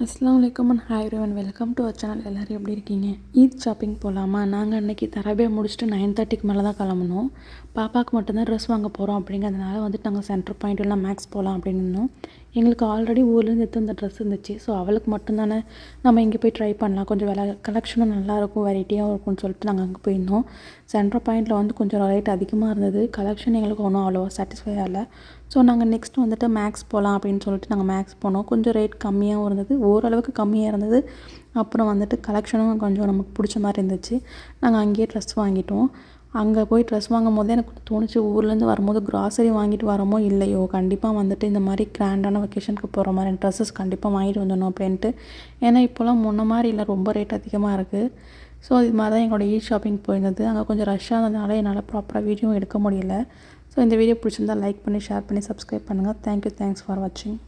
அஸ்ஸலாமு அலைக்கும் and hi everyone, welcome to our channel. எல்லோரும் எப்படி இருக்கீங்க? ஈத் ஷாப்பிங் போகலாமா? நாங்கள் அன்றைக்கி தராபியா முடிச்சுட்டு 9:30க்கு மேலே தான் கிளம்புனோம். பாப்பாவுக்கு மட்டும்தான் ட்ரெஸ் வாங்க போகிறோம் அப்படிங்கிறதுனால வந்துட்டு நாங்கள் சென்டர் பாயிண்ட் இல்லை மேக்ஸ் போகலாம் அப்படின்னு இருந்தோம். எங்களுக்கு ஆல்ரெடி ஊர்லேருந்து எடுத்து வந்த ட்ரெஸ் இருந்துச்சு. ஸோ அவளுக்கு மட்டும்தானே நம்ம இங்கே போய் ட்ரை பண்ணலாம், கொஞ்சம் விலை கலெக்ஷனும் நல்லாயிருக்கும், வெரைட்டியாகவும் இருக்கும்னு சொல்லிட்டு நாங்கள் அங்கே போயிருந்தோம். சென்டர் பாயிண்ட்டில் வந்து கொஞ்சம் ரேட் அதிகமாக இருந்தது. கலெக்ஷன் எங்களுக்கு ஒன்றும் அவ்வளோ சாட்டிஸ்ஃபை ஆகலை. ஸோ நாங்கள் நெக்ஸ்ட் வந்துட்டு மேக்ஸ் போகலாம் அப்படின்னு சொல்லிட்டு நாங்கள் மேக்ஸ் போனோம். கொஞ்சம் ரேட் கம்மியாகவும் இருந்தது, ஓரளவுக்கு கம்மியாக இருந்தது. அப்புறம் வந்துட்டு கலெக்ஷனும் கொஞ்சம் நமக்கு பிடிச்ச மாதிரி இருந்துச்சு. நாங்கள் அங்கேயே ட்ரெஸ் வாங்கிட்டோம். அங்கே போய் ட்ரெஸ் வாங்கும் போதே எனக்கு தோணுச்சு, ஊர்லேருந்து வரும்போது க்ராசரி வாங்கிட்டு வரோமோ இல்லையோ, கண்டிப்பாக வந்துட்டு இந்த மாதிரி கிராண்டான வெக்கேஷனுக்கு போகிற மாதிரி ட்ரெஸ்ஸஸ் கண்டிப்பாக வாங்கிட்டு வந்துடணும் அப்படின்ட்டு. ஏன்னா இப்போலாம் முன்ன மாதிரி இல்லை, ரொம்ப ரேட் அதிகமாக இருக்குது. ஸோ இது மாதிரி தான் எங்களோட ஷாப்பிங் போயிருந்தது. அங்கே கொஞ்சம் ரஷ்ஷாக இருந்ததுனால என்னால் ப்ராப்பராக வீடியோ எடுக்க முடியல. ஸோ இந்த வீடியோ பிடிச்சிருந்தால் லைக் பண்ணி, ஷேர் பண்ணி, சப்ஸ்கிரைப் பண்ணுங்கள். தேங்க்யூ, தேங்க்ஸ் ஃபார் வாட்சிங்.